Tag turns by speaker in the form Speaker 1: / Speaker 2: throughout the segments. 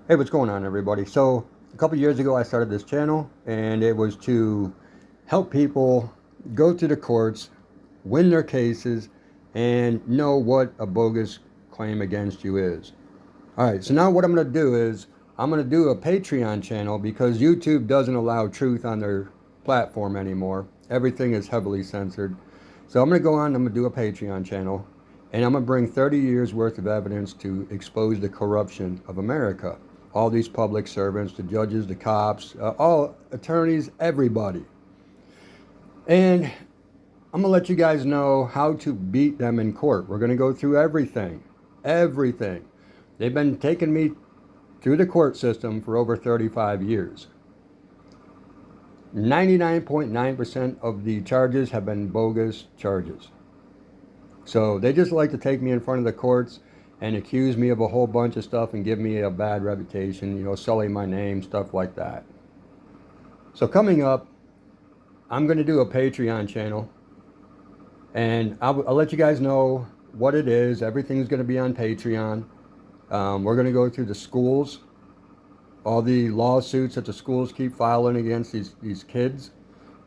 Speaker 1: Hey, what's going on, everybody? So, a couple years ago, I started this channel, and it was to help people go to the courts, win their cases, and know what a bogus claim against you is. All right, so now what I'm going to do is I'm going to do a Patreon channel because YouTube doesn't allow truth on their platform anymore. Everything is heavily censored. So I'm going to go on, I'm going to do a Patreon channel, and I'm going to bring 30 years worth of evidence to expose the corruption of America. All these public servants, the judges, the cops, all attorneys, everybody. And I'm going to let you guys know how to beat them in court. We're going to go through everything. Everything. They've been taking me through the court system for over 35 years. 99.9% of the charges have been bogus charges. So they just like to take me in front of the courts and accuse me of a whole bunch of stuff and give me a bad reputation, sully my name, stuff like that. So coming up, I'm going to do a Patreon channel, and I'll let you guys know what it is. Everything's going to be on Patreon. We're going to go through the schools, all the lawsuits that the schools keep filing against these kids.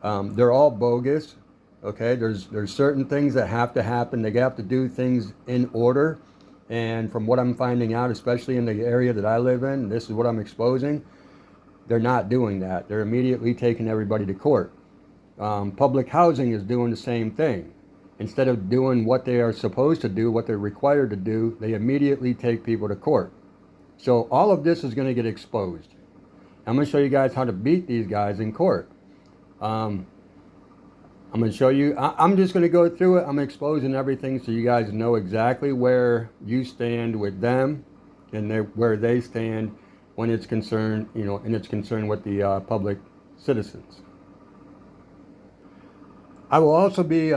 Speaker 1: They're all bogus. Okay, there's certain things that have to happen. They have to do things in order. And from what I'm finding out, especially in the area that I live in, this is what I'm exposing, they're not doing that. They're immediately taking everybody to court. Public housing is doing the same thing. Instead of doing what they are supposed to do, what they're required to do, they immediately take people to court. So all of this is going to get exposed. I'm going to show you guys how to beat these guys in court. I'm going to show you, I'm just going to go through it. I'm exposing everything so you guys know exactly where you stand with them and where they stand when it's concerned, and it's concerned with the public citizens. I will also be,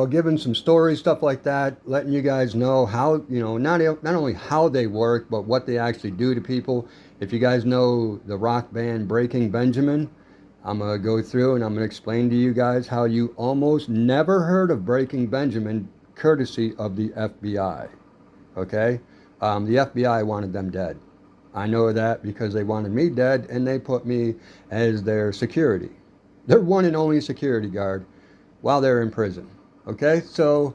Speaker 1: giving some stories, stuff like that, letting you guys know how, not only how they work, but what they actually do to people. If you guys know the rock band Breaking Benjamin, I'm going to go through and I'm going to explain to you guys how you almost never heard of Breaking Benjamin courtesy of the FBI. Okay? The FBI wanted them dead. I know that because they wanted me dead and they put me as their security. Their one and only security guard while they're in prison. Okay? So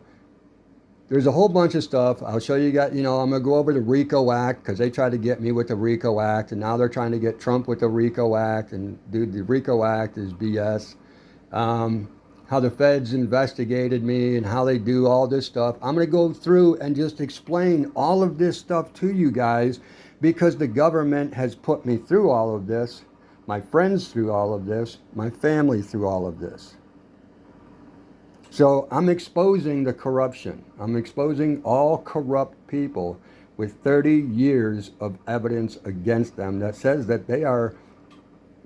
Speaker 1: there's a whole bunch of stuff. I'll show you guys, I'm going to go over the RICO Act because they tried to get me with the RICO Act, and now they're trying to get Trump with the RICO Act, and dude, the RICO Act is BS. How the feds investigated me and how they do all this stuff. I'm going to go through and just explain all of this stuff to you guys because the government has put me through all of this, my friends through all of this, my family through all of this. So I'm exposing the corruption. I'm exposing all corrupt people with 30 years of evidence against them that says that they are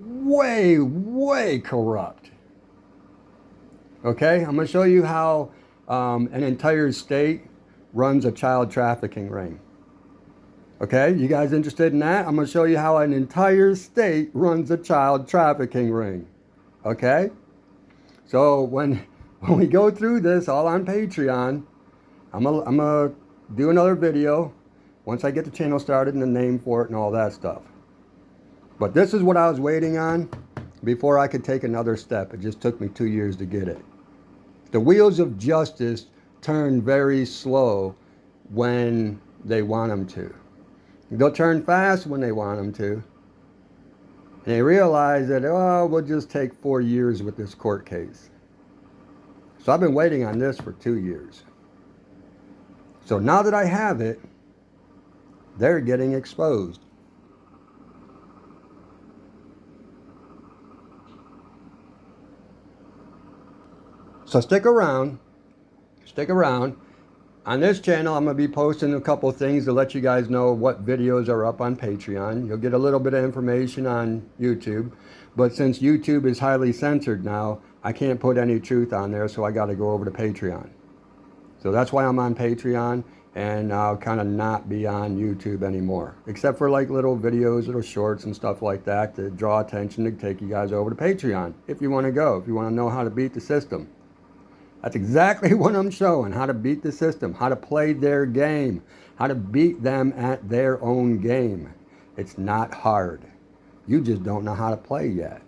Speaker 1: way, way corrupt. Okay, I'm going to show you how an entire state runs a child trafficking ring. Okay, you guys interested in that? I'm going to show you how an entire state runs a child trafficking ring. Okay, so when we go through this all on Patreon, I'm gonna do another video once I get the channel started and the name for it and all that stuff. But this is what I was waiting on before I could take another step. It just took me 2 years to get it. The wheels of justice turn very slow when they want them to. They'll turn fast when they want them to. And they realize that, we'll just take 4 years with this court case. So I've been waiting on this for 2 years. So now that I have it, they're getting exposed. So stick around. Stick around. On this channel, I'm going to be posting a couple things to let you guys know what videos are up on Patreon. You'll get a little bit of information on YouTube. But since YouTube is highly censored now, I can't put any truth on there, so I got to go over to Patreon. So that's why I'm on Patreon, and I'll kind of not be on YouTube anymore. Except for like little videos, little shorts and stuff like that to draw attention to take you guys over to Patreon. If you want to go, if you want to know how to beat the system. That's exactly what I'm showing, how to beat the system, how to play their game, how to beat them at their own game. It's not hard. You just don't know how to play yet.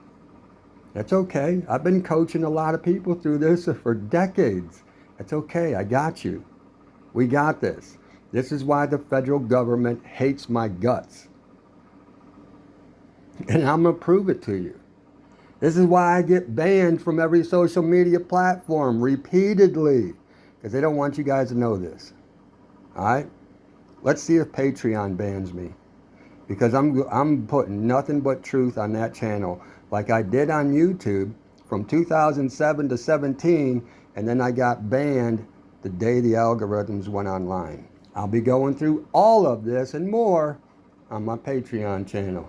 Speaker 1: That's okay. I've been coaching a lot of people through this for decades. That's okay. I got you. We got this. This is why the federal government hates my guts. And I'm going to prove it to you. This is why I get banned from every social media platform repeatedly. Because they don't want you guys to know this. All right? Let's see if Patreon bans me. Because I'm putting nothing but truth on that channel, like I did on YouTube from 2007 to 17, and then I got banned the day the algorithms went online. I'll be going through all of this and more on my Patreon channel.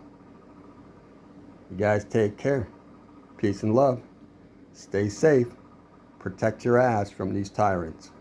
Speaker 1: You guys take care. Peace and love. Stay safe. Protect your ass from these tyrants.